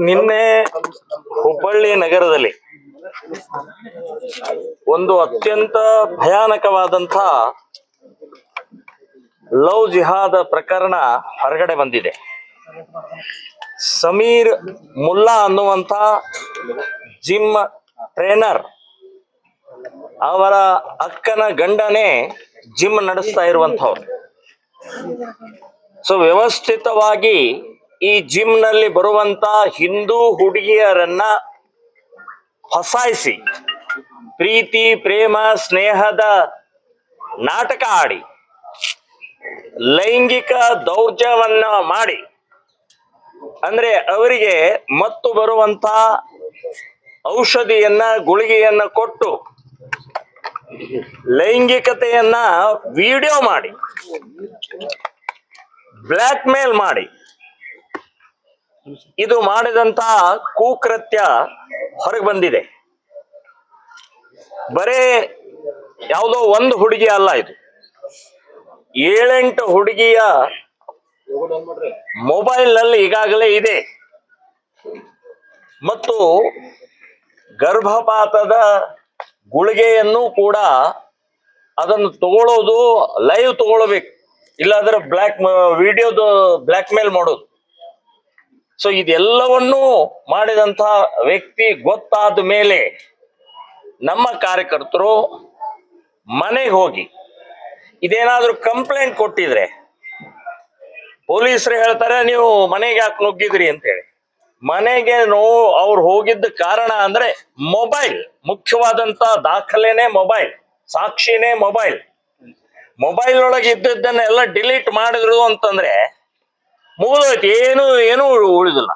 ನಿನ್ನೆ ಹುಬ್ಬಳ್ಳಿ ನಗರದಲ್ಲಿ ಒಂದು ಅತ್ಯಂತ ಭಯಾನಕವಾದಂಥ ಲವ್ ಜಿಹಾದ್ ಪ್ರಕರಣ ಹೊರಗಡೆ ಬಂದಿದೆ. ಸಮೀರ್ ಮುಲ್ಲಾ ಅನ್ನುವಂಥ ಜಿಮ್ ಟ್ರೇನರ್ ಅವರ ಅಕ್ಕನ ಗಂಡನೇ ಜಿಮ್ ನಡೆಸ್ತಾ ಇರುವಂಥವ್ರು. ಸೊ ವ್ಯವಸ್ಥಿತವಾಗಿ ಈ ಜಿಮ್ ನಲ್ಲಿ ಬರುವಂತ ಹಿಂದೂ ಹುಡುಗಿಯರನ್ನ ಹೊಸಾಯಿಸಿ ಪ್ರೀತಿ ಪ್ರೇಮ ಸ್ನೇಹದ ನಾಟಕ ಆಡಿ ಲೈಂಗಿಕ ದೌರ್ಜನ್ಯವನ್ನ ಮಾಡಿ, ಅಂದ್ರೆ ಅವರಿಗೆ ಮತ್ತು ಬರುವಂತ ಔಷಧಿಯನ್ನ ಗುಳಿಗೆಯನ್ನ ಕೊಟ್ಟು ಲೈಂಗಿಕತೆಯನ್ನ ವಿಡಿಯೋ ಮಾಡಿ ಬ್ಲ್ಯಾಕ್ ಮೇಲ್ ಮಾಡಿ ಇದು ಮಾಡಿದಂತ ಕುಕೃತ್ಯ ಹೊರಗೆ ಬಂದಿದೆ. ಬರೇ ಯಾವುದೋ ಒಂದು ಹುಡುಗಿ ಅಲ್ಲ, ಇದು 7-8 ಹುಡುಗಿಯ ಮೊಬೈಲ್ ನಲ್ಲಿ ಈಗಾಗಲೇ ಇದೆ. ಮತ್ತು ಗರ್ಭಪಾತದ ಗುಳಿಗೆಯನ್ನು ಕೂಡ ಅದನ್ನು ತಗೊಳ್ಳೋದು ಲೈವ್ ತಗೊಳ್ಬೇಕು, ಇಲ್ಲಾಂದ್ರೆ ವಿಡಿಯೋದು ಬ್ಲ್ಯಾಕ್ ಮೇಲ್ ಮಾಡೋದು. ಸೊ ಇದೆಲ್ಲವನ್ನೂ ಮಾಡಿದಂತ ವ್ಯಕ್ತಿ ಗೊತ್ತಾದ ಮೇಲೆ ನಮ್ಮ ಕಾರ್ಯಕರ್ತರು ಮನೆಗೆ ಹೋಗಿ ಇದೇನಾದ್ರೂ ಕಂಪ್ಲೇಂಟ್ ಕೊಟ್ಟಿದ್ರೆ ಪೊಲೀಸರು ಹೇಳ್ತಾರೆ ನೀವು ಮನೆಗೆ ಯಾಕೆ ನುಗ್ಗಿದ್ರಿ ಅಂತೇಳಿ. ಮನೆಗೆ ಅವ್ರು ಹೋಗಿದ್ದ ಕಾರಣ ಅಂದ್ರೆ ಮೊಬೈಲ್, ಮುಖ್ಯವಾದಂತ ದಾಖಲೆನೇ ಮೊಬೈಲ್, ಸಾಕ್ಷಿನೇ ಮೊಬೈಲ್ ಒಳಗೆ ಇದ್ದದ್ದನ್ನ ಎಲ್ಲ ಡಿಲೀಟ್ ಮಾಡಿದ್ರು ಅಂತಂದ್ರೆ ಮುಗಿದೋಯ್ತು, ಏನು ಉಳಿದಿಲ್ಲ.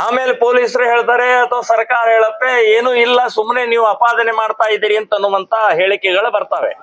ಆಮೇಲೆ ಪೊಲೀಸರು ಹೇಳ್ತಾರೆ ಅಥವಾ ಸರ್ಕಾರ ಹೇಳತ್ತೆ ಏನೂ ಇಲ್ಲ, ಸುಮ್ಮನೆ ನೀವು ಅಪಾದನೆ ಮಾಡ್ತಾ ಇದ್ದೀರಿ ಅಂತ ಅನ್ನುವಂತ ಹೇಳಿಕೆಗಳು ಬರ್ತವೆ.